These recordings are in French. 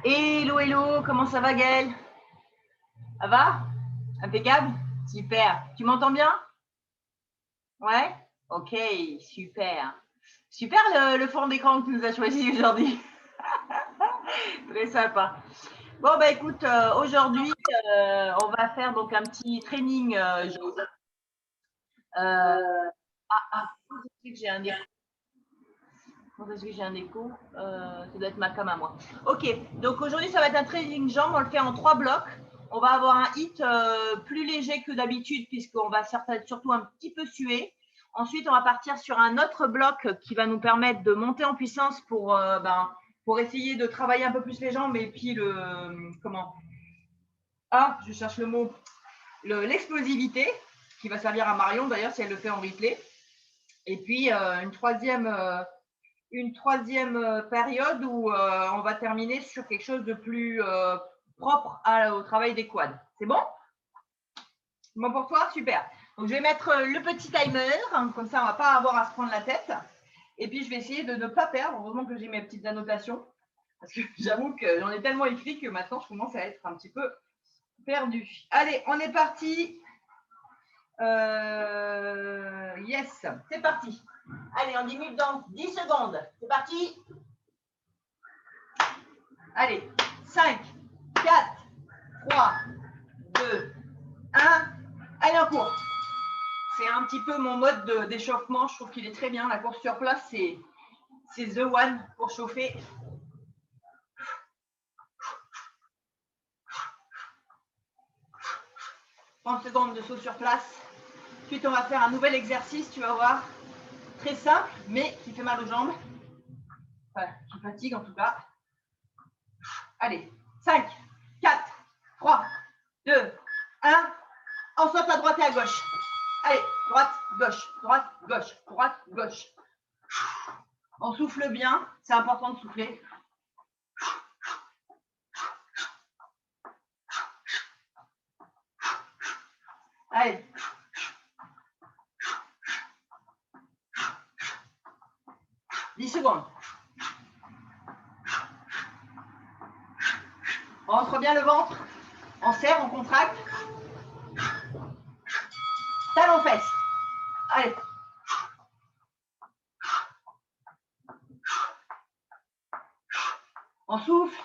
Hello, hello, comment ça va Gaëlle? Ça va? Impeccable? Super. Tu m'entends bien? Ouais? Ok, super. Super le fond d'écran que tu nous as choisi aujourd'hui. Très sympa. Bon, bah écoute, aujourd'hui, on va faire donc un petit training. Je sais que j'ai un écho. Pourquoi est-ce que j'ai un écho? Ça doit être ma cam à moi. Ok, donc aujourd'hui, ça va être un training jambes. On le fait en 3 blocs. On va avoir un hit plus léger que d'habitude, puisqu'on va surtout un petit peu suer. Ensuite, on va partir sur un autre bloc qui va nous permettre de monter en puissance pour essayer de travailler un peu plus les jambes et puis comment? Ah, je cherche le mot. L'explosivité, qui va servir à Marion d'ailleurs si elle le fait en replay. Et puis une troisième période où on va terminer sur quelque chose de plus propre au travail des quads. C'est bon? Bon pour toi? Super. Donc je vais mettre le petit timer, comme ça on ne va pas avoir à se prendre la tête. Et puis je vais essayer de ne pas perdre. Heureusement que j'ai mes petites annotations. Parce que j'avoue que j'en ai tellement écrit que maintenant je commence à être un petit peu perdue. Allez, on est parti. Yes, c'est parti. Allez, on diminue dans 10 secondes. C'est parti. Allez, 5, 4, 3, 2, 1. Allez, en cours. C'est un petit peu mon mode d'échauffement. Je trouve qu'il est très bien. La course sur place, c'est the one pour chauffer. « 30 secondes de saut sur place. Ensuite, on va faire un nouvel exercice, tu vas voir. Très simple, mais qui fait mal aux jambes. Enfin, qui fatigue en tout cas. Allez, 5, 4, 3, 2, 1. On saute à droite et à gauche. Allez, droite, gauche, droite, gauche, droite, gauche. On souffle bien, c'est important de souffler. Allez. « 10 secondes. On rentre bien le ventre. On serre, on contracte. Talon fesse. Allez. On souffle.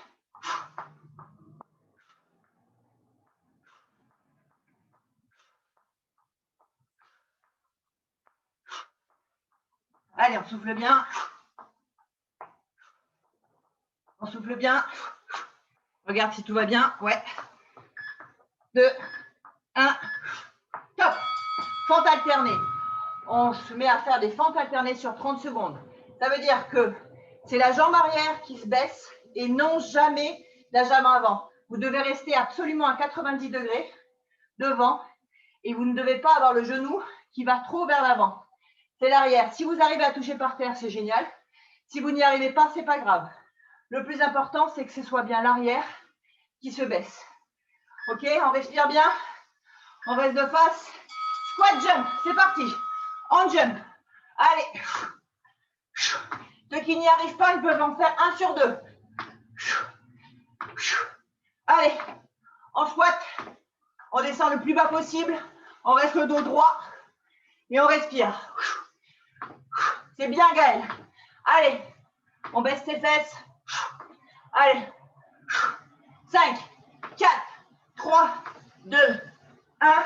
Allez, on souffle bien. On souffle bien. Regarde si tout va bien. Ouais. 2, 1. Top. Fente alternée. On se met à faire des fentes alternées sur 30 secondes. Ça veut dire que c'est la jambe arrière qui se baisse et non jamais la jambe avant. Vous devez rester absolument à 90 degrés devant et vous ne devez pas avoir le genou qui va trop vers l'avant. C'est l'arrière. Si vous arrivez à toucher par terre, c'est génial. Si vous n'y arrivez pas, c'est pas grave. Le plus important, c'est que ce soit bien l'arrière qui se baisse. Ok, on respire bien. On reste de face. Squat jump, c'est parti. On jump. Allez. Ceux qui n'y arrivent pas, ils peuvent en faire 1 sur 2. Allez, on squat. On descend le plus bas possible. On reste le dos droit. Et on respire. C'est bien, Gaël. Allez, on baisse ses fesses. Allez. 5, 4, 3, 2, 1.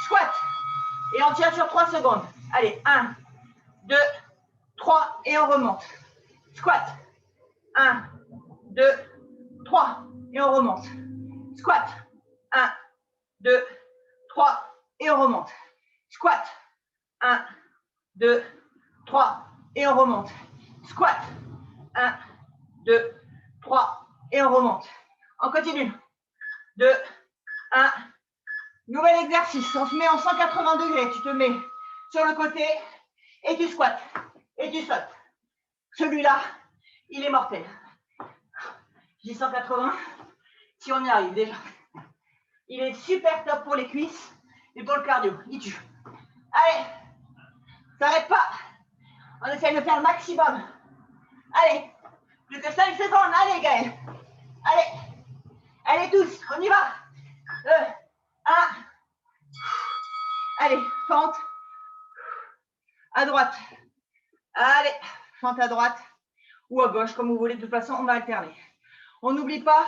Squat. Et on tient sur 3 secondes. Allez, 1, 2, 3. Et on remonte. Squat. 1, 2, 3. Et on remonte. Squat. 1, 2, 3. Et on remonte. Squat. 1, 2, 3. Et on remonte. Squat. 1, 2, 3. Et on remonte. On continue. 2, 1. Nouvel exercice. On se met en 180 degrés. Tu te mets sur le côté et tu squattes. Et tu sautes. Celui-là, il est mortel. J'ai 180. Si on y arrive déjà. Il est super top pour les cuisses et pour le cardio. Il tue. Allez. S'arrête pas. On essaye de faire le maximum. Allez. Plus que 5 secondes. Allez, Gaël. Allez. Allez tous, on y va. 2, 1. Allez, fente. À droite. Allez, fente à droite ou à gauche, comme vous voulez. De toute façon, on va alterner. On n'oublie pas,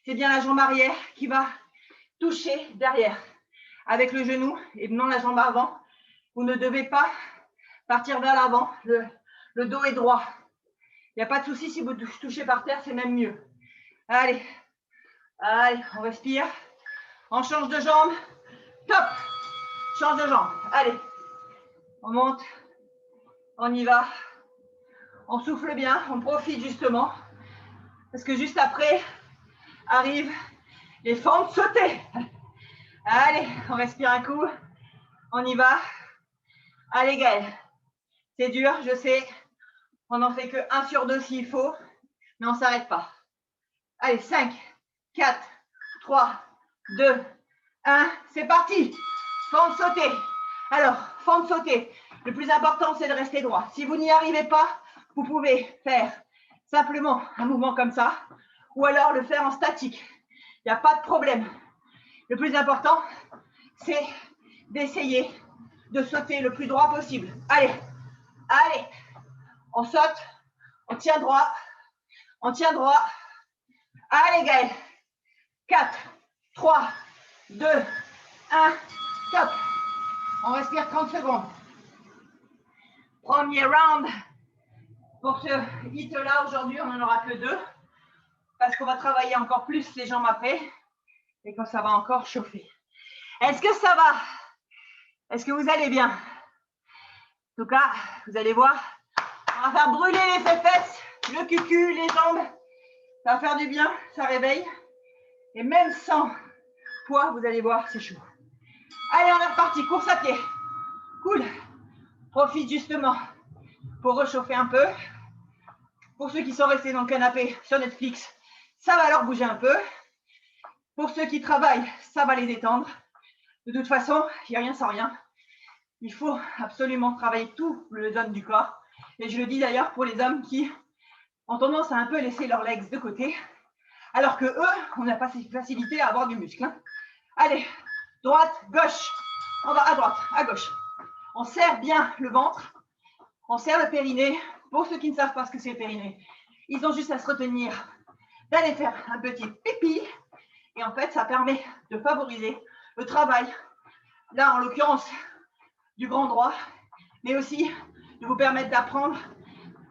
c'est bien la jambe arrière qui va toucher derrière avec le genou et non la jambe avant. Vous ne devez pas partir vers l'avant. Le dos est droit. Il n'y a pas de souci si vous touchez par terre, c'est même mieux. Allez, allez, on respire. On change de jambe. Top. Change de jambe. Allez, on monte. On y va. On souffle bien. On profite justement. Parce que juste après, arrivent les fentes sautées. Allez, on respire un coup. On y va. Allez, Gaël. C'est dur, je sais. On n'en fait que 1 sur 2 s'il faut. Mais on ne s'arrête pas. Allez, 5, 4, 3, 2, 1. C'est parti. Fente sautée. Alors, fente sautée. Le plus important, c'est de rester droit. Si vous n'y arrivez pas, vous pouvez faire simplement un mouvement comme ça. Ou alors le faire en statique. Il n'y a pas de problème. Le plus important, c'est d'essayer de sauter le plus droit possible. Allez, allez. On saute, on tient droit, on tient droit. Allez, Gaël. 4, 3, 2, 1, top. On respire 30 secondes. Premier round. Pour ce hit-là, aujourd'hui, on n'en aura que 2. Parce qu'on va travailler encore plus les jambes après. Et quand ça va encore chauffer. Est-ce que ça va? Est-ce que vous allez bien? En tout cas, vous allez voir, on va faire brûler les fesses, le cucu, les jambes. Ça va faire du bien, ça réveille. Et même sans poids, vous allez voir, c'est chaud. Allez, on est reparti, course à pied. Cool. Profite justement pour réchauffer un peu. Pour ceux qui sont restés dans le canapé sur Netflix, ça va leur bouger un peu. Pour ceux qui travaillent, ça va les détendre. De toute façon, il n'y a rien sans rien. Il faut absolument travailler tout le zone du corps. Et je le dis d'ailleurs pour les hommes qui ont tendance à un peu laisser leurs legs de côté. Alors que eux, on n'a pas cette facilité à avoir du muscle. Hein. Allez, droite, gauche. On va à droite, à gauche. On serre bien le ventre. On serre le périnée. Pour ceux qui ne savent pas ce que c'est le périnée, ils ont juste à se retenir d'aller faire un petit pipi. Et en fait, ça permet de favoriser le travail. Là, en l'occurrence, du grand droit, mais aussi de vous permettre d'apprendre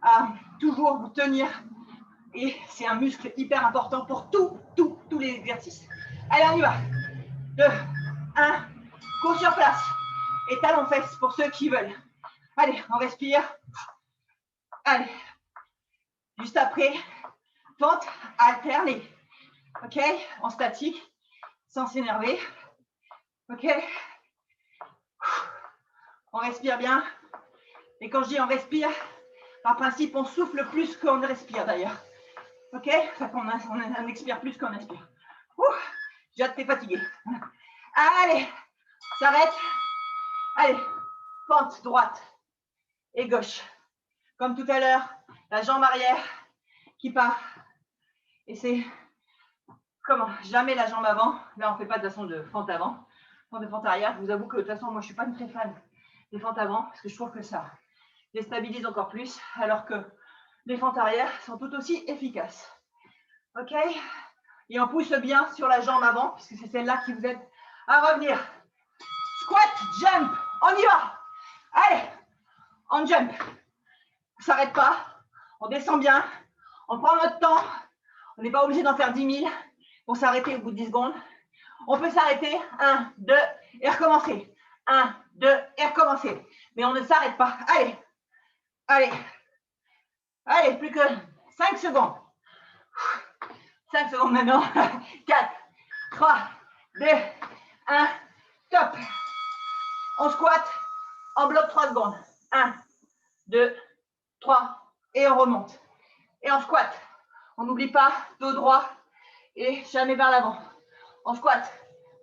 à toujours vous tenir. Et c'est un muscle hyper important pour tous les exercices. Allez, on y va. 2, 1, cours sur place. Et talons fesses pour ceux qui veulent. Allez, on respire. Allez. Juste après, fente alternée. OK? En statique, sans s'énerver. OK? On respire bien. Et quand je dis on respire, par principe, on souffle plus qu'on ne respire d'ailleurs. OK? Enfin, on expire plus qu'on inspire. J'ai hâte, t'es fatigué. Allez, s'arrête. Allez, pente droite et gauche. Comme tout à l'heure, la jambe arrière qui part. Et c'est comment? Jamais la jambe avant. Là, on ne fait pas de façon de fente avant. De fente arrière. Je vous avoue que de toute façon, moi, je ne suis pas une très fan des fentes avant parce que je trouve que ça déstabilise encore plus. Alors que les fentes arrière sont tout aussi efficaces. OK? Et on pousse bien sur la jambe avant puisque c'est celle-là qui vous aide à revenir. Squat, jump. On y va. Allez, on jump. On ne s'arrête pas. On descend bien. On prend notre temps. On n'est pas obligé d'en faire 10 000 pour s'arrêter au bout de 10 secondes. On peut s'arrêter. 1, 2 et recommencer. 1, 2 et recommencer. Mais on ne s'arrête pas. Allez. Allez. Allez, plus que 5 secondes. 5 secondes maintenant. 4, 3, 2, 1. Top. On squatte. On bloque 3 secondes. 1, 2, 3. Et on remonte. Et on squatte. On n'oublie pas, dos droit et jamais vers l'avant. On squatte.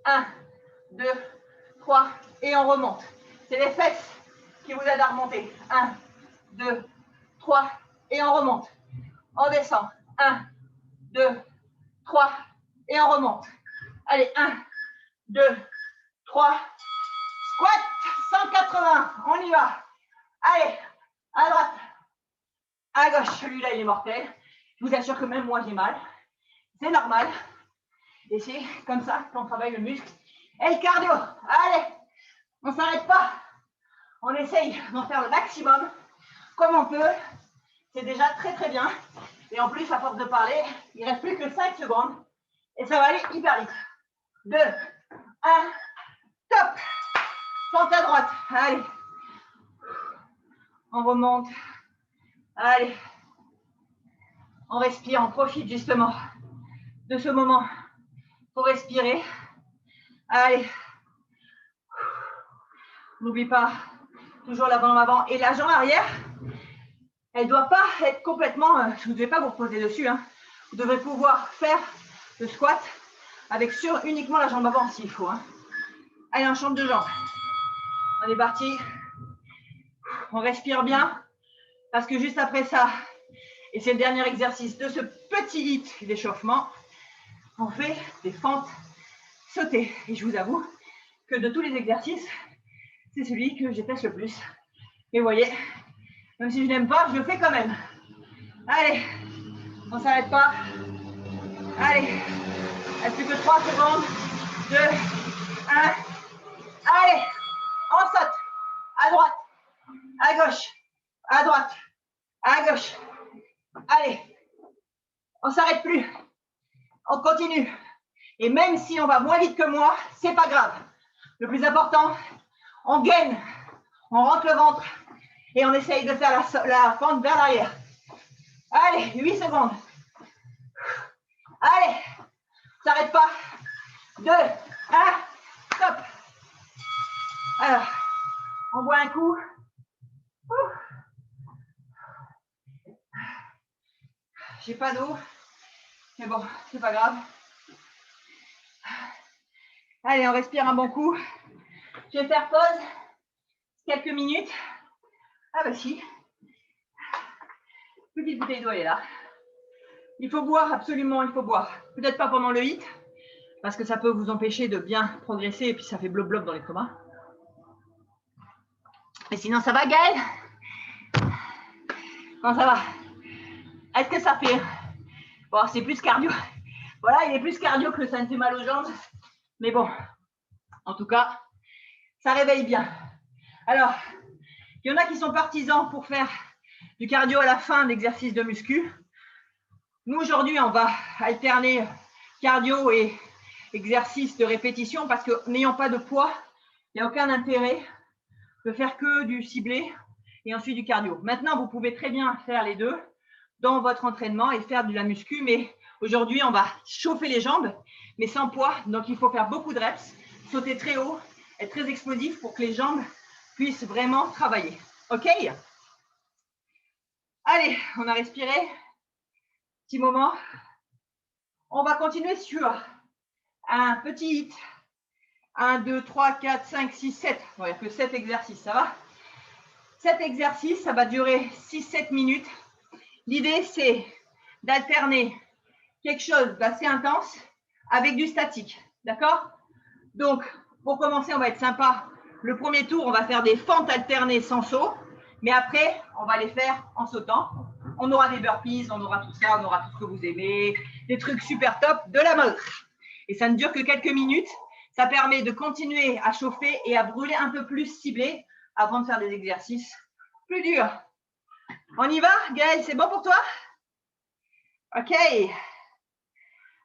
1, 2, 3 et on remonte. C'est les fesses qui vous aident à remonter. 1, 2, 3 et on remonte. On descend. 1, 2, 3. Et on remonte. Allez, 1, 2, 3. Squat, 180. On y va. Allez, à droite, à gauche. Celui-là, il est mortel. Je vous assure que même moi, j'ai mal. C'est normal. Et c'est comme ça qu'on travaille le muscle et le cardio. Allez, on ne s'arrête pas. On essaye d'en faire le maximum comme on peut. C'est déjà très très bien. Et en plus, à force de parler, il ne reste plus que 5 secondes. Et ça va aller hyper vite. 2, 1, top. Pente à droite. Allez. On remonte. Allez. On respire, on profite justement de ce moment pour respirer. Allez. N'oublie pas, toujours la jambe avant et la jambe arrière. Elle ne doit pas être complètement, je ne vais pas vous reposer dessus. Hein. Vous devrez pouvoir faire le squat avec uniquement la jambe avant s'il faut. Hein. Allez, on change de jambe. On est parti. On respire bien parce que juste après ça, et c'est le dernier exercice de ce petit hit d'échauffement, on fait des fentes sautées. Et je vous avoue que de tous les exercices, c'est celui que je déteste le plus. Et vous voyez, même si je n'aime pas, je le fais quand même. Allez, on ne s'arrête pas. Allez, il ne reste plus que 3 secondes. 2, 1. Allez, on saute. À droite, à gauche, à droite, à gauche. Allez, on ne s'arrête plus. On continue. Et même si on va moins vite que moi, c'est pas grave. Le plus important, on gaine, on rentre le ventre et on essaye de faire la fente vers l'arrière. Allez, 8 secondes. Allez, s'arrête pas. 2, 1, stop. Alors, on boit un coup. J'ai pas d'eau, mais bon, c'est pas grave. Allez, on respire un bon coup. Je vais faire pause quelques minutes. Ah bah si. Petite bouteille d'eau, elle est là. Il faut boire, absolument, il faut boire. Peut-être pas pendant le hit, parce que ça peut vous empêcher de bien progresser et puis ça fait blob-blob dans l'estomac. Mais sinon, ça va, Gaël? Comment ça va? Est-ce que ça fait... Bon, c'est plus cardio. Voilà, il est plus cardio que ça ne fait mal aux jambes. Mais bon, en tout cas, ça réveille bien. Alors, il y en a qui sont partisans pour faire du cardio à la fin d'exercices de muscu. Nous, aujourd'hui, on va alterner cardio et exercice de répétition parce que n'ayant pas de poids, il n'y a aucun intérêt de faire que du ciblé et ensuite du cardio. Maintenant, vous pouvez très bien faire les deux dans votre entraînement et faire de la muscu, mais aujourd'hui, on va chauffer les jambes, mais sans poids. Donc, il faut faire beaucoup de reps, sauter très haut, être très explosif pour que les jambes puissent vraiment travailler. OK? Allez, on a respiré. Petit moment. On va continuer sur un petit hit. 1, 2, 3, 4, 5, 6, 7. Il n'y a que 7 exercices, ça va? 7 exercices, ça va durer 6-7 minutes. L'idée, c'est d'alterner quelque chose d'assez intense avec du statique. D'accord? Donc, pour commencer, on va être sympa. Le premier tour, on va faire des fentes alternées sans saut. Mais après, on va les faire en sautant. On aura des burpees, on aura tout ça, on aura tout ce que vous aimez. Des trucs super top de la mode. Et ça ne dure que quelques minutes. Ça permet de continuer à chauffer et à brûler un peu plus ciblé avant de faire des exercices plus durs. On y va, Gaël, c'est bon pour toi? OK.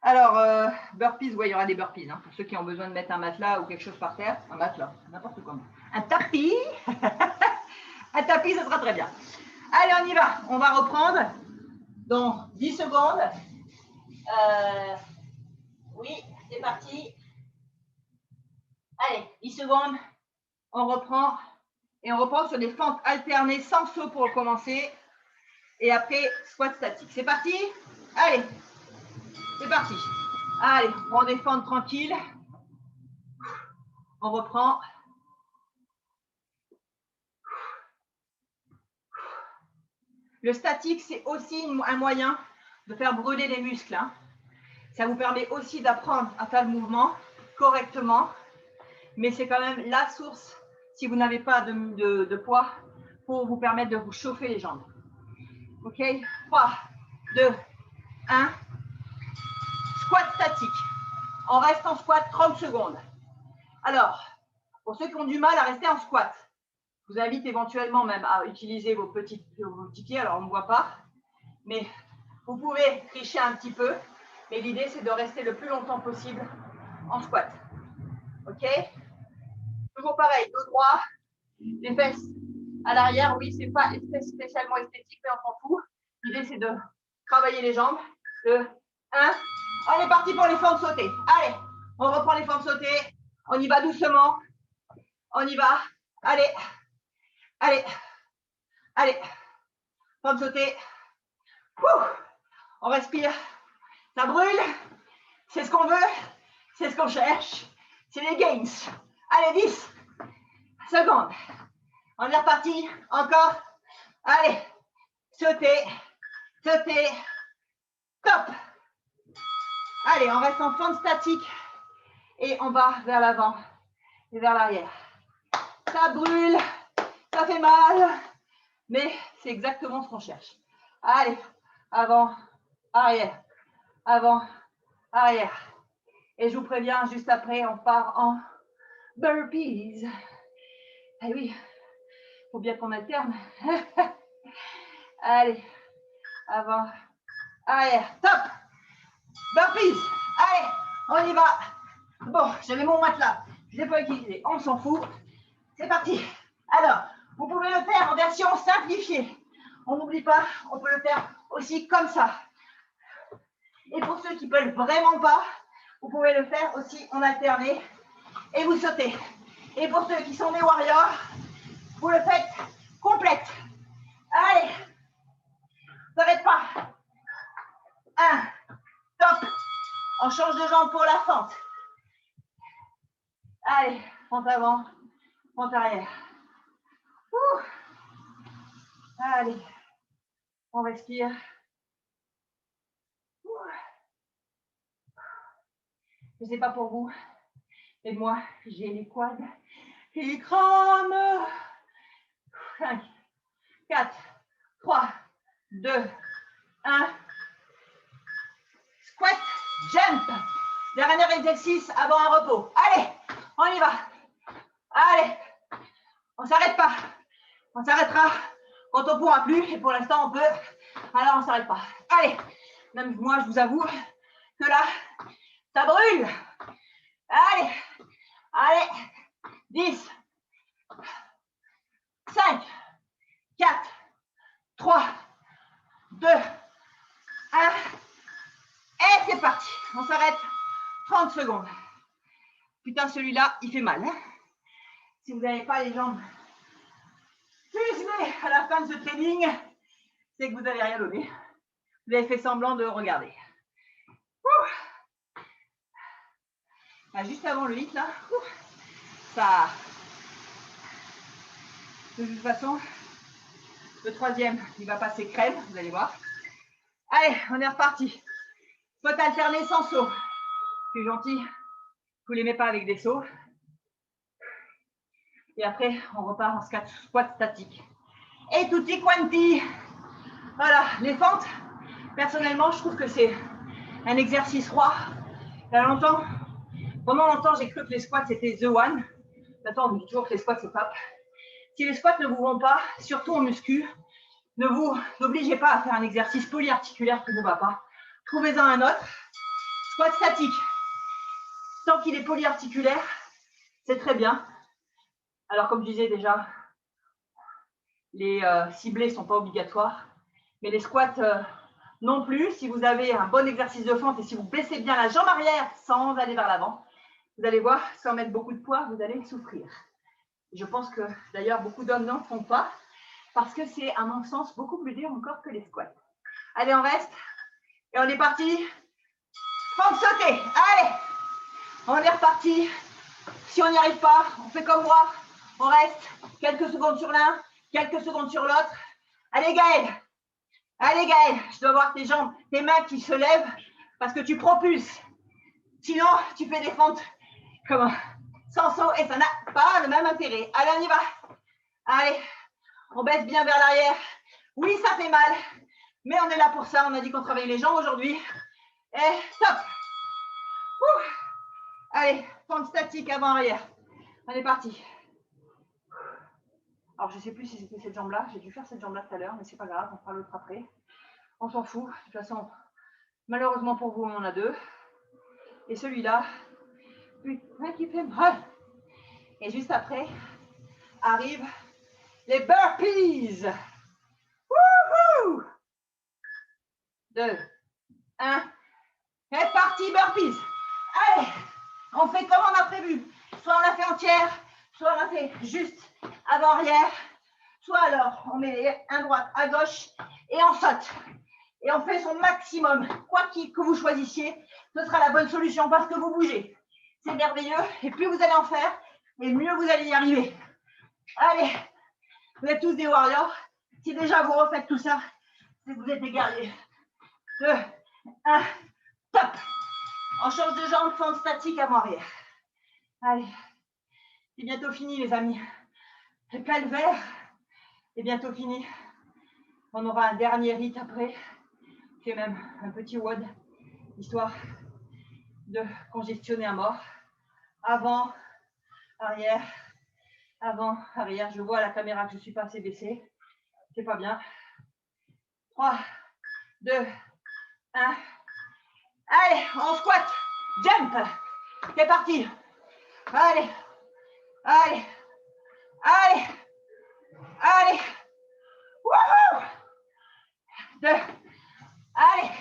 Alors, burpees, ouais, il y aura des burpees. Hein, pour ceux qui ont besoin de mettre un matelas ou quelque chose par terre. Un matelas, n'importe comment. Un tapis. Un tapis, ça sera très bien. Allez, on y va. On va reprendre dans 10 secondes. Oui, c'est parti. Allez, 10 secondes. On reprend. Et on reprend sur des fentes alternées sans saut pour commencer. Et après, squat statique. C'est parti? Allez, c'est parti. Allez, on prend des fentes tranquilles. On reprend. Le statique, c'est aussi un moyen de faire brûler les muscles. Hein. Ça vous permet aussi d'apprendre à faire le mouvement correctement, mais c'est quand même la source, si vous n'avez pas de poids, pour vous permettre de vous chauffer les jambes. Ok, 3, 2, 1. Squat statique. On reste en squat 30 secondes. Alors, pour ceux qui ont du mal à rester en squat, je vous invite éventuellement même à utiliser vos petits pieds. Alors, on ne voit pas, mais vous pouvez tricher un petit peu. Mais l'idée, c'est de rester le plus longtemps possible en squat. Ok? Toujours pareil, dos droit, les fesses à l'arrière. Oui, c'est pas spécialement esthétique, mais on s'en fout. L'idée, c'est de travailler les jambes. 2, 1. On est parti pour les fentes sautées. Allez, on reprend les fentes sautées. On y va doucement. On y va. Allez. Allez. Allez. Fentes sautées. On respire. Ça brûle. C'est ce qu'on veut. C'est ce qu'on cherche. C'est les gains. Allez, 10 secondes. On est reparti. Encore. Allez. Sauter. Sauter. Top. Allez, on reste en fente statique. Et on va vers l'avant et vers l'arrière. Ça brûle. Ça fait mal. Mais c'est exactement ce qu'on cherche. Allez. Avant. Arrière. Avant. Arrière. Et je vous préviens, juste après, on part en burpees. Eh oui, il faut bien qu'on alterne. Allez, avant, arrière, top. Burpees, allez, on y va. Bon, j'avais mon matelas, je ne l'ai pas utilisé, on s'en fout. C'est parti. Alors, vous pouvez le faire en version simplifiée. On n'oublie pas, on peut le faire aussi comme ça. Et pour ceux qui ne peuvent vraiment pas, vous pouvez le faire aussi en alterné et vous sautez. Et pour ceux qui sont des warriors, vous le faites complète. Allez, ne s'arrête pas. 1, top. On change de jambe pour la fente. Allez, fente avant, fente arrière. Ouh. Allez, on respire. Ouh. Je ne sais pas pour vous, mais moi, j'ai les quads qui crament. 5, 4, 3, 2, 1. Squat, jump. Dernier exercice avant un repos. Allez, on y va. Allez, on ne s'arrête pas. On s'arrêtera quand on ne pourra plus. Et pour l'instant, on peut. Alors, on ne s'arrête pas. Allez, même moi, je vous avoue que là, ça brûle. Allez, allez. 10, 5, 4, 3, 2, 1. Et c'est parti. On s'arrête 30 secondes. Putain, celui-là, il fait mal. Hein, si vous n'avez pas les jambes fuselées à la fin de ce training, c'est que vous n'avez rien donné. Vous avez fait semblant de regarder. Là, juste avant le hit, là, ça... De toute façon, le troisième, il va passer crème, vous allez voir. Allez, on est reparti. Squat alterné sans saut. C'est gentil. Vous ne les mettez pas avec des sauts. Et après, on repart en squat statique. Et tutti quanti. Voilà, les fentes. Personnellement, je trouve que c'est un exercice roi. Il y a longtemps, pendant longtemps, j'ai cru que les squats, c'était the one. Maintenant, on dit toujours que les squats, c'est top. Si les squats ne vous vont pas, surtout en muscu, ne vous obligez pas à faire un exercice polyarticulaire qui ne vous va pas. Trouvez-en un autre. Squat statique. Tant qu'il est polyarticulaire, c'est très bien. Alors, comme je disais déjà, les ciblés ne sont pas obligatoires, mais les squats non plus. Si vous avez un bon exercice de fente et si vous baissez bien la jambe arrière sans aller vers l'avant, vous allez voir, sans mettre beaucoup de poids, vous allez souffrir. Je pense que d'ailleurs, beaucoup d'hommes n'en font pas parce que c'est, à mon sens, beaucoup plus dur encore que les squats. Allez, on reste et on est parti. Fente sautée. Allez, on est reparti. Si on n'y arrive pas, on fait comme moi. On reste quelques secondes sur l'un, quelques secondes sur l'autre. Allez, Gaël, Allez Gaël, je dois voir tes jambes, tes mains qui se lèvent parce que tu propulses. Sinon, tu fais des fentes comme sans saut et ça n'a pas le même intérêt. Allez, on y va. Allez, on baisse bien vers l'arrière. Oui, ça fait mal, mais on est là pour ça. On a dit qu'on travaillait les jambes aujourd'hui. Et stop. Ouh. Allez, fente statique avant-arrière. On est parti. Alors, je ne sais plus si c'était cette jambe-là. J'ai dû faire cette jambe-là tout à l'heure, mais c'est pas grave. On fera l'autre après. On s'en fout. De toute façon, malheureusement pour vous, on en a deux. Et celui-là, putain, qui fait mal. Et juste après, arrivent les burpees. Wouhou! 2, 1. C'est parti, burpees. Allez, on fait comme on a prévu. Soit on l'a fait entière, soit on l'a fait juste avant-arrière. Soit alors, on met un droite à gauche et on saute. Et on fait son maximum. Quoi que vous choisissiez, ce sera la bonne solution parce que vous bougez. C'est merveilleux. Et plus vous allez en faire, et mieux vous allez y arriver. Allez, vous êtes tous des warriors. Si déjà vous refaites tout ça, c'est que vous êtes des guerriers. 2, 1, top. On change de jambe, fente statique avant-arrière. Allez, c'est bientôt fini les amis. Le calvaire est bientôt fini. On aura un dernier hit après. C'est même un petit WOD, histoire de congestionner à mort. Avant, arrière, avant, arrière. Je vois à la caméra que je ne suis pas assez baissée. C'est pas bien. 3, 2, 1. Allez, on squat. Jump. C'est parti. Allez, allez, allez, allez. Wouhou. 2. Allez,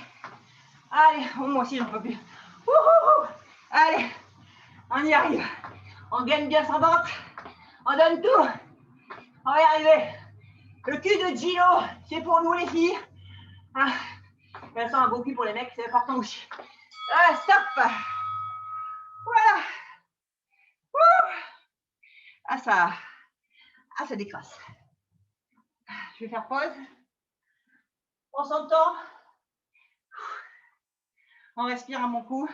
allez. Oh, moi aussi, j'en peux plus. Wouhou. Allez, on y arrive. On gagne bien son ventre. On donne tout. On va y arriver. Le cul de Gino, c'est pour nous les filles. Ah, elles sont un beau cul pour les mecs, c'est important aussi. Ah, stop. Voilà. Ah, ça décrasse. Je vais faire pause. On s'entend. On respire à mon cou.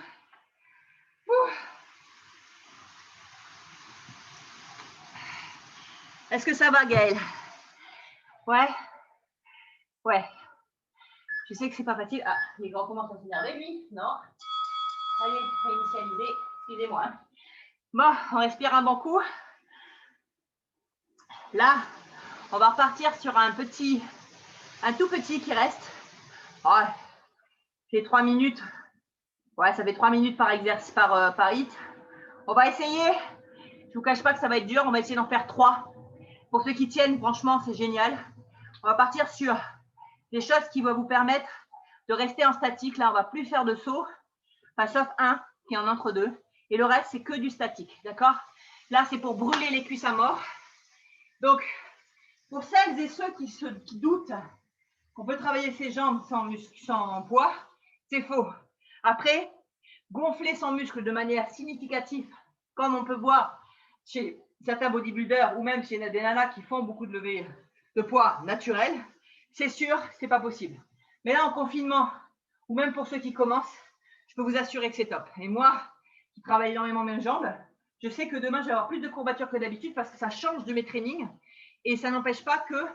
Est-ce que ça va, Gaëlle? Ouais. Ouais. Je sais que c'est pas facile. Ah, les grands commencent à s'énerver, lui. Non. Allez, réinitialiser. Excusez-moi. Bon, on respire un bon coup. Là, on va repartir sur un tout petit qui reste. Ouais, c'est 3 minutes. Ouais, ça fait 3 minutes par exercice, par hit. On va essayer. Je vous cache pas que ça va être dur. On va essayer d'en faire 3. Pour ceux qui tiennent, franchement, c'est génial. On va partir sur des choses qui vont vous permettre de rester en statique. Là, on va plus faire de saut. Enfin, sauf un qui est en entre-deux. Et le reste, c'est que du statique. D'accord? Là, c'est pour brûler les cuisses à mort. Donc, pour celles et ceux qui doutent qu'on peut travailler ses jambes sans poids, c'est faux. Après, gonfler son muscle de manière significative, comme on peut voir chez certains bodybuilders ou même chez des nanas qui font beaucoup de levées de poids naturel, c'est sûr, c'est pas possible. Mais là, en confinement, ou même pour ceux qui commencent, je peux vous assurer que c'est top. Et moi, qui travaille énormément mes jambes, je sais que demain, je vais avoir plus de courbatures que d'habitude parce que ça change de mes trainings et ça n'empêche pas que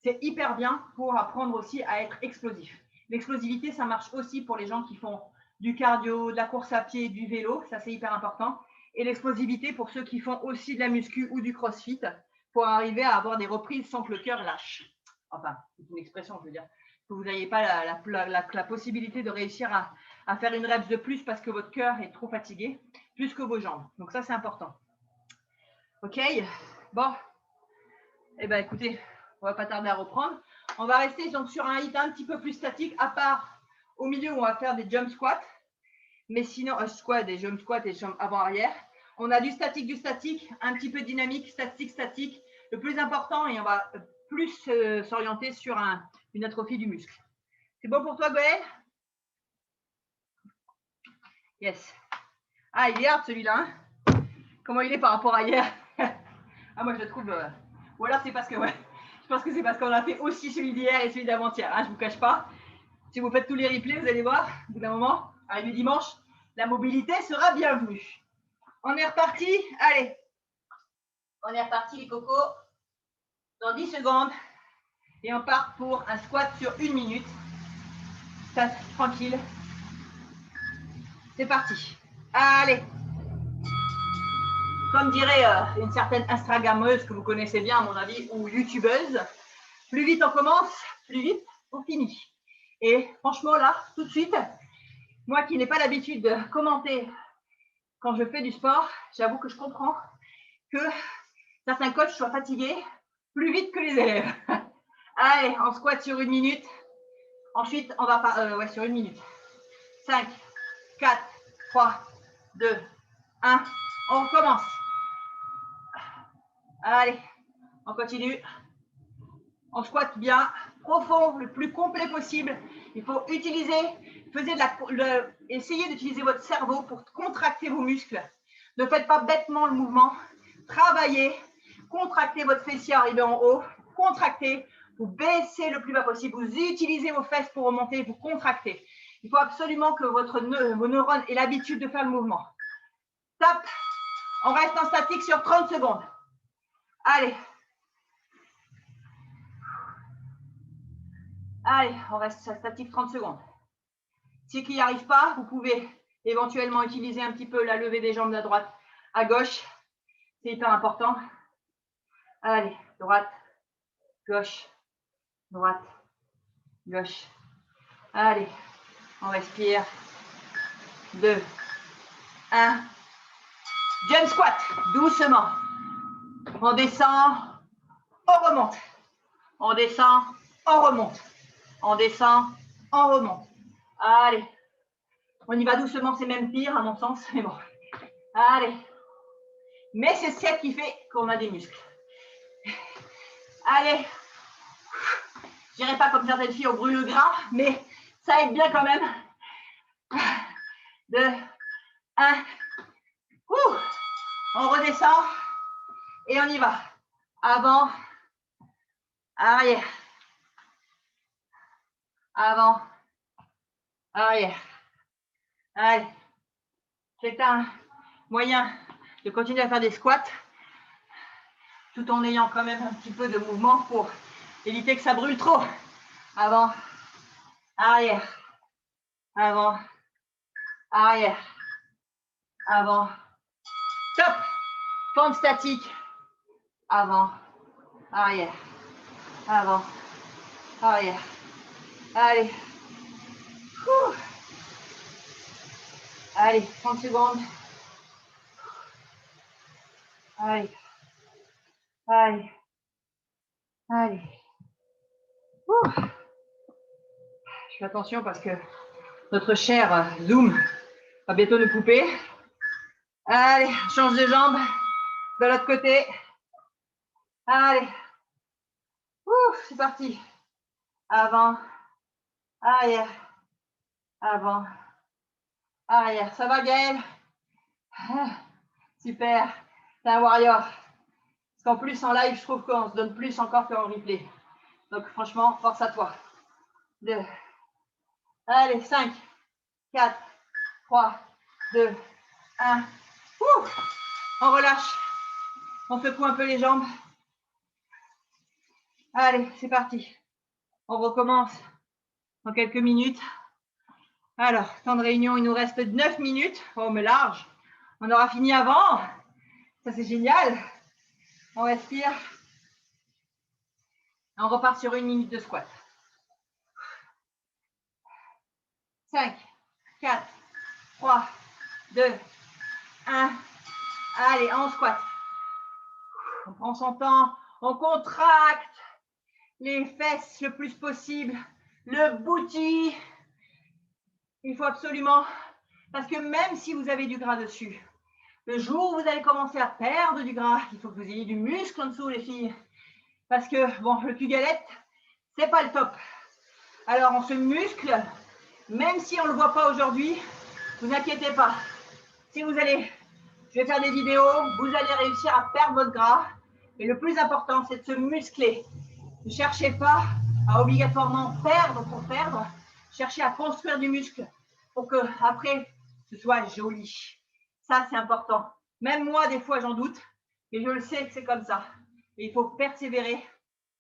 c'est hyper bien pour apprendre aussi à être explosif. L'explosivité, ça marche aussi pour les gens qui font du cardio, de la course à pied, du vélo, ça c'est hyper important. Et l'explosivité pour ceux qui font aussi de la muscu ou du crossfit pour arriver à avoir des reprises sans que le cœur lâche. Enfin, c'est une expression, je veux dire. Que vous n'ayez pas la possibilité de réussir à faire une reps de plus parce que votre cœur est trop fatigué, plus que vos jambes. Donc ça, c'est important. Ok, bon. Eh bien, écoutez, on ne va pas tarder à reprendre. On va rester donc sur un hit un petit peu plus statique, à part au milieu où on va faire des jump squats. Mais sinon, des jump squats et jump avant-arrière. On a du statique, un petit peu dynamique, statique. Le plus important, et on va plus s'orienter sur une atrophie du muscle. C'est bon pour toi, Goël? Yes. Ah, il est hard celui-là. Hein, comment il est par rapport à hier? Ah, moi, je le trouve... Ou alors, c'est parce que, ouais, Je pense que c'est parce qu'on a fait aussi celui d'hier et celui d'avant-hier. Hein, je ne vous cache pas. Si vous faites tous les replays, vous allez voir, au bout d'un moment, arrivé dimanche, la mobilité sera bienvenue. On est reparti. Allez. On est reparti, les cocos. Dans 10 secondes. Et on part pour un squat sur 1 minute. Ça, tranquille. C'est parti. Allez. Comme dirait une certaine Instagrammeuse que vous connaissez bien, à mon avis, ou YouTubeuse, plus vite on commence, plus vite on finit. Et franchement, là, tout de suite, moi qui n'ai pas l'habitude de commenter quand je fais du sport, j'avoue que je comprends que certains coachs soient fatigués plus vite que les élèves. Allez, on squat sur 1 minute. Ensuite, on va pas, sur 1 minute. 5, 4, 3, 2, 1. On recommence. Allez, on continue. On squatte bien, profond, le plus complet possible. Il faut essayez d'utiliser votre cerveau pour contracter vos muscles. Ne faites pas bêtement le mouvement. Travaillez, contractez votre fessier arrivé en haut, contractez, vous baissez le plus bas possible, vous utilisez vos fesses pour remonter, vous contractez. Il faut absolument que vos neurones aient l'habitude de faire le mouvement. Top. On reste en statique sur 30 secondes. Allez. Allez, on reste statique 30 secondes. Si qui n'y arrive pas, vous pouvez éventuellement utiliser un petit peu la levée des jambes de droite à gauche. C'est hyper important. Allez, droite, gauche, droite, gauche. Allez, on respire. 2, 1. Jump squat, doucement. On descend, on remonte. On descend, on remonte. On descend, on remonte. Allez. On y va doucement, c'est même pire à mon sens, mais bon. Allez. Mais c'est ça qui fait qu'on a des muscles. Allez. Je dirais pas comme certaines filles au brûle gras, mais ça aide bien quand même. 2, 1. On redescend et on y va. Avant, arrière. Avant, arrière. Allez. C'est un moyen de continuer à faire des squats tout en ayant quand même un petit peu de mouvement pour éviter que ça brûle trop. Avant, arrière. Avant, arrière. Avant. Top. Pente statique. Avant, arrière. Avant, arrière. Allez. Ouh. Allez, 30 secondes. Allez. Allez. Allez. Ouh. Je fais attention parce que notre cher Zoom va bientôt nous couper. Allez, change de jambe. De l'autre côté. Allez. Ouh, c'est parti. Avant. Arrière. Avant. Arrière. Ça va, Gaël? Super. C'est un warrior. Parce qu'en plus, en live, je trouve qu'on se donne plus encore qu'en replay. Donc, franchement, force à toi. 2. Allez, 5, 4, 3, 2, 1. Ouh. On relâche. On secoue un peu les jambes. Allez, c'est parti. On recommence dans quelques minutes. Alors, temps de réunion, il nous reste 9 minutes. Oh, mais large. On aura fini avant. Ça, c'est génial. On respire. On repart sur 1 minute de squat. 5, 4, 3, 2, 1. Allez, on squat. On prend son temps. On contracte les fesses le plus possible. Le booty. Il faut absolument, parce que même si vous avez du gras dessus, le jour où vous allez commencer à perdre du gras, il faut que vous ayez du muscle en dessous, les filles. Parce que, bon, le cul galette, c'est pas le top. Alors, on se muscle, même si on ne le voit pas aujourd'hui, vous inquiétez pas. Si vous allez, je vais faire des vidéos, vous allez réussir à perdre votre gras. Et le plus important, c'est de se muscler. Ne cherchez pas à obligatoirement perdre pour perdre. Cherchez à construire du muscle pour que après ce soit joli. Ça, c'est important. Même moi, des fois, j'en doute, mais je le sais que c'est comme ça. Et il faut persévérer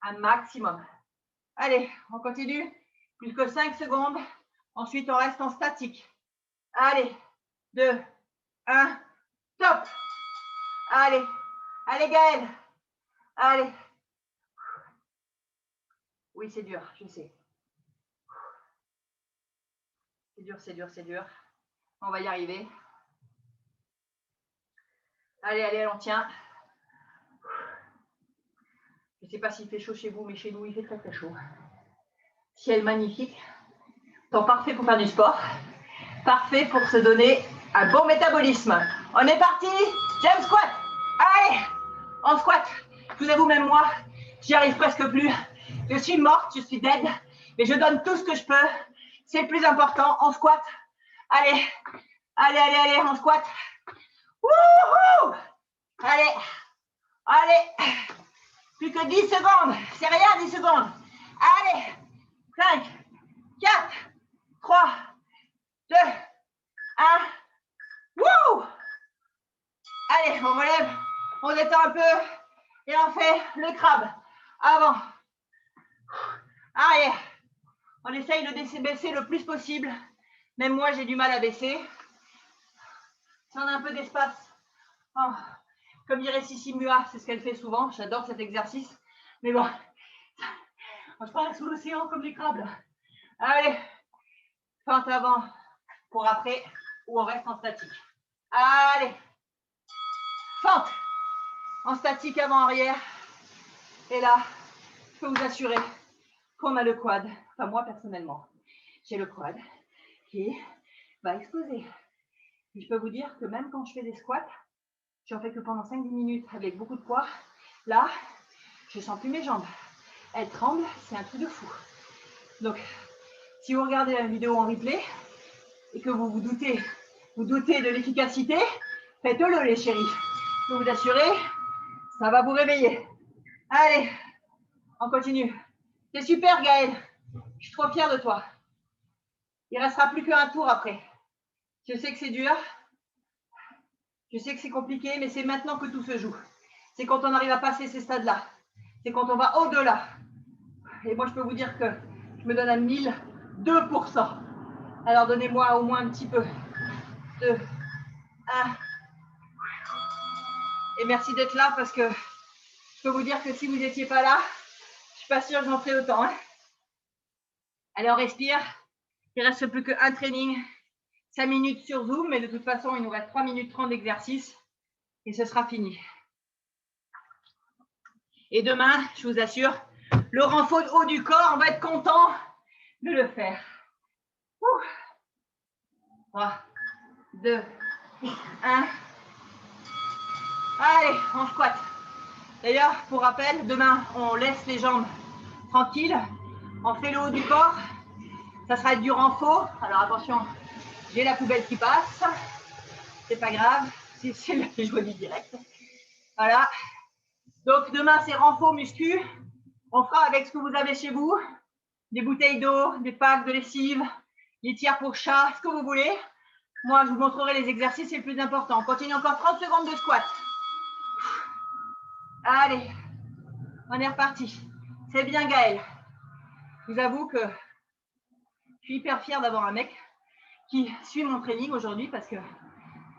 un maximum. Allez, on continue. Plus que 5 secondes. Ensuite, on reste en statique. Allez, 2, 1, top. Allez, allez Gaëlle. Allez. Oui, c'est dur, je sais. C'est dur, c'est dur, c'est dur. On va y arriver. Allez, allez, on tient. Je ne sais pas s'il fait chaud chez vous, mais chez nous, il fait très très chaud. Ciel magnifique. Temps parfait pour faire du sport. Parfait pour se donner un bon métabolisme. On est parti. Jump squat. Allez, on squat. Je vous avoue, même moi, j'y arrive presque plus. Je suis morte, je suis dead. Mais je donne tout ce que je peux. C'est le plus important. On squat. Allez, allez, allez, allez, on squat. Wouhou! Allez, allez. Plus que 10 secondes. C'est rien, 10 secondes. Allez. 5, 4, 3, 2, 1. Wouh! Allez, on relève. On détend un peu. Et on fait le crabe. Avant. Arrière. On essaye de baisser le plus possible. Même moi, j'ai du mal à baisser. Si on a un peu d'espace. Oh. Comme dirait Sissi Mua, c'est ce qu'elle fait souvent. J'adore cet exercice. Mais bon, on se parle sous l'océan comme les crabes. Allez, fente avant pour après, ou on reste en statique. Allez, fente en statique avant-arrière. Et là, je peux vous assurer qu'on a le quad. Enfin, moi, personnellement, j'ai le quad qui va exploser. Et je peux vous dire que même quand je fais des squats, j'en fais que pendant 5-10 minutes avec beaucoup de poids. Là, je sens plus mes jambes. Elles tremblent, c'est un truc de fou. Donc, si vous regardez la vidéo en replay et que vous doutez de l'efficacité, faites-le les chéris. Je peux vous assurer, ça va vous réveiller. Allez, on continue. C'est super Gaëlle, je suis trop fière de toi. Il ne restera plus qu'un tour après. Je sais que c'est dur, je sais que c'est compliqué, mais c'est maintenant que tout se joue. C'est quand on arrive à passer ces stades-là. C'est quand on va au-delà. Et moi, je peux vous dire que je me donne à 1002%. Alors, donnez-moi au moins un petit peu. 2, 1. Et merci d'être là parce que je peux vous dire que si vous n'étiez pas là, je ne suis pas sûre que j'en ferai autant. Hein. Allez, on respire. Il ne reste plus qu'un training. 5 minutes sur Zoom, mais de toute façon, il nous reste 3 minutes 30 d'exercice et ce sera fini. Et demain, je vous assure, le renfort haut du corps, on va être content de le faire. 3, 2, 1. Allez, on squat. D'ailleurs, pour rappel, demain, on laisse les jambes tranquilles. On fait le haut du corps. Ça sera du renfort. Alors attention, j'ai la poubelle qui passe. C'est pas grave. C'est là que je vois du direct. Voilà. Donc demain, c'est renfort muscu. On fera avec ce que vous avez chez vous. Des bouteilles d'eau, des packs de lessive, des tiers pour chat, ce que vous voulez. Moi, je vous montrerai les exercices, c'est le plus important. On continue encore 30 secondes de squat. Allez, on est reparti. C'est bien Gaëlle. Je vous avoue que je suis hyper fière d'avoir un mec qui suit mon training aujourd'hui parce que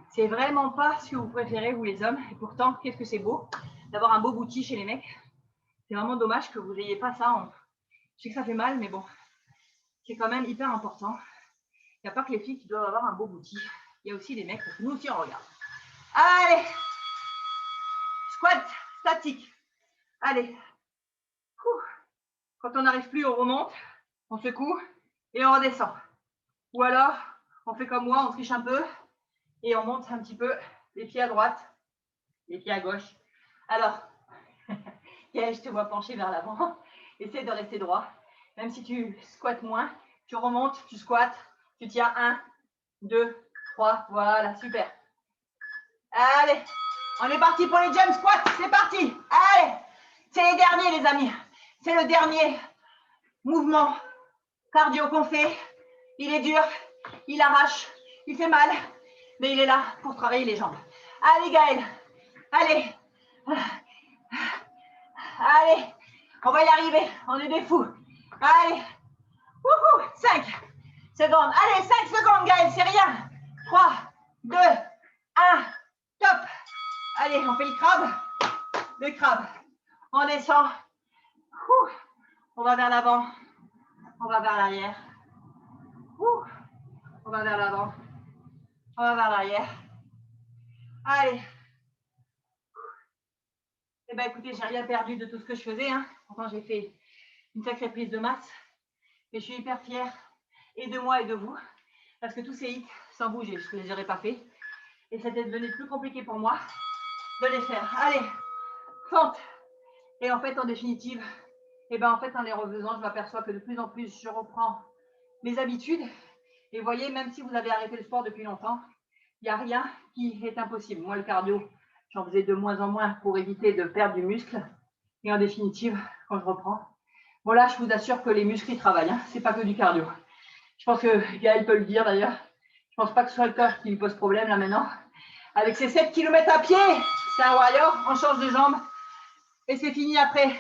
c'est vraiment pas ce que vous préférez, vous les hommes. Et pourtant, qu'est-ce que c'est beau d'avoir un beau booty chez les mecs. C'est vraiment dommage que vous n'ayez pas ça. Je sais que ça fait mal, mais bon, c'est quand même hyper important. Il n'y a pas que les filles qui doivent avoir un beau booty. Il y a aussi les mecs, parce que nous aussi on regarde. Allez, squat statique. Allez. Quand on n'arrive plus, on remonte, on secoue et on redescend. Ou alors, on fait comme moi, on triche un peu et on monte un petit peu les pieds à droite, les pieds à gauche. Alors, je te vois pencher vers l'avant. Essaie de rester droit. Même si tu squattes moins, tu remontes, tu squattes, tu tiens 1, 2, 3. Voilà, super. Allez, on est parti pour les jump squats. C'est parti. Allez, c'est les derniers, les amis. C'est le dernier mouvement cardio qu'on fait. Il est dur, il arrache, il fait mal, mais il est là pour travailler les jambes. Allez Gaël, allez. Allez, on va y arriver, on est des fous. Allez, wouhou, 5 secondes. Allez, 5 secondes Gaël, c'est rien. 3, 2, 1, top. Allez, on fait le crabe. On descend. Ouh. On va vers l'avant. On va vers l'arrière. On va vers l'avant. On va vers l'arrière. Allez. Eh bien, écoutez, j'ai rien perdu de tout ce que je faisais. Pourtant, j'ai fait une sacrée prise de masse. Mais je suis hyper fière et de moi et de vous. Parce que tous ces hits, sans vous, je ne les aurais pas fait. Et c'était devenu plus compliqué pour moi de les faire. Allez, fente. Et en fait, en définitive, en les refaisant, je m'aperçois que de plus en plus, je reprends mes habitudes. Et vous voyez, même si vous avez arrêté le sport depuis longtemps, il n'y a rien qui est impossible. Moi, le cardio, j'en faisais de moins en moins pour éviter de perdre du muscle. Et en définitive, quand je reprends, bon là, je vous assure que les muscles, ils travaillent. C'est pas que du cardio. Je pense que Gaël peut le dire d'ailleurs. Je pense pas que ce soit le cœur qui lui pose problème là maintenant. Avec ses 7 km à pied, c'est un warrior, on change de jambes. Et c'est fini après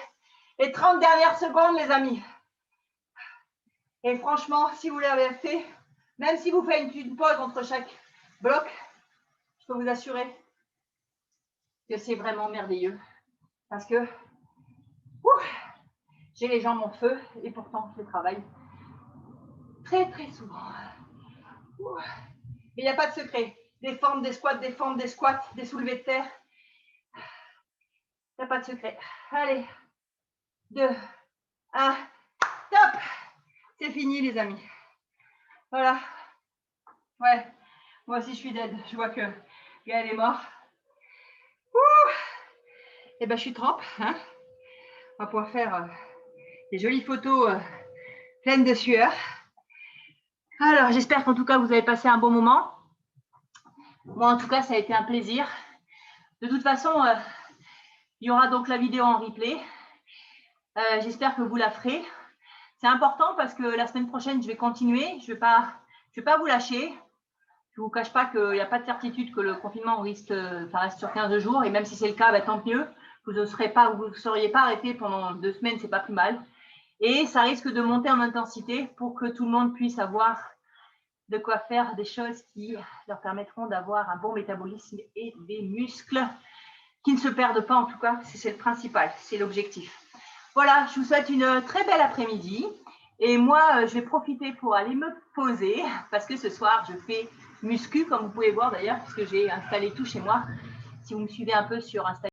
les 30 dernières secondes, les amis. Et franchement, si vous l'avez fait, même si vous faites une pause entre chaque bloc, je peux vous assurer que c'est vraiment merveilleux. Parce que j'ai les jambes en feu et pourtant je travaille très très souvent. Mais il n'y a pas de secret. Des fentes, des squats, des fentes, des squats, des soulevés de terre. Il n'y a pas de secret. Allez, 2, 1, top. C'est fini les amis. Voilà. Ouais, moi aussi je suis dead. Je vois que Gaël est mort. Et ben je suis trempe. On va pouvoir faire des jolies photos pleines de sueur. Alors j'espère qu'en tout cas vous avez passé un bon moment. Moi en tout cas ça a été un plaisir. De toute façon, il y aura donc la vidéo en replay. J'espère que vous la ferez. C'est important parce que la semaine prochaine, je vais continuer. Je vais pas vous lâcher. Je ne vous cache pas qu'il n'y a pas de certitude que le confinement ça reste sur 15 jours. Et même si c'est le cas, tant mieux. Vous ne seriez pas arrêté pendant 2 semaines, c'est pas plus mal. Et ça risque de monter en intensité pour que tout le monde puisse avoir de quoi faire des choses qui leur permettront d'avoir un bon métabolisme et des muscles qui ne se perdent pas, en tout cas, c'est le principal, c'est l'objectif. Voilà, je vous souhaite une très belle après-midi. Et moi, je vais profiter pour aller me poser parce que ce soir, je fais muscu, comme vous pouvez voir d'ailleurs, puisque j'ai installé tout chez moi. Si vous me suivez un peu sur Instagram,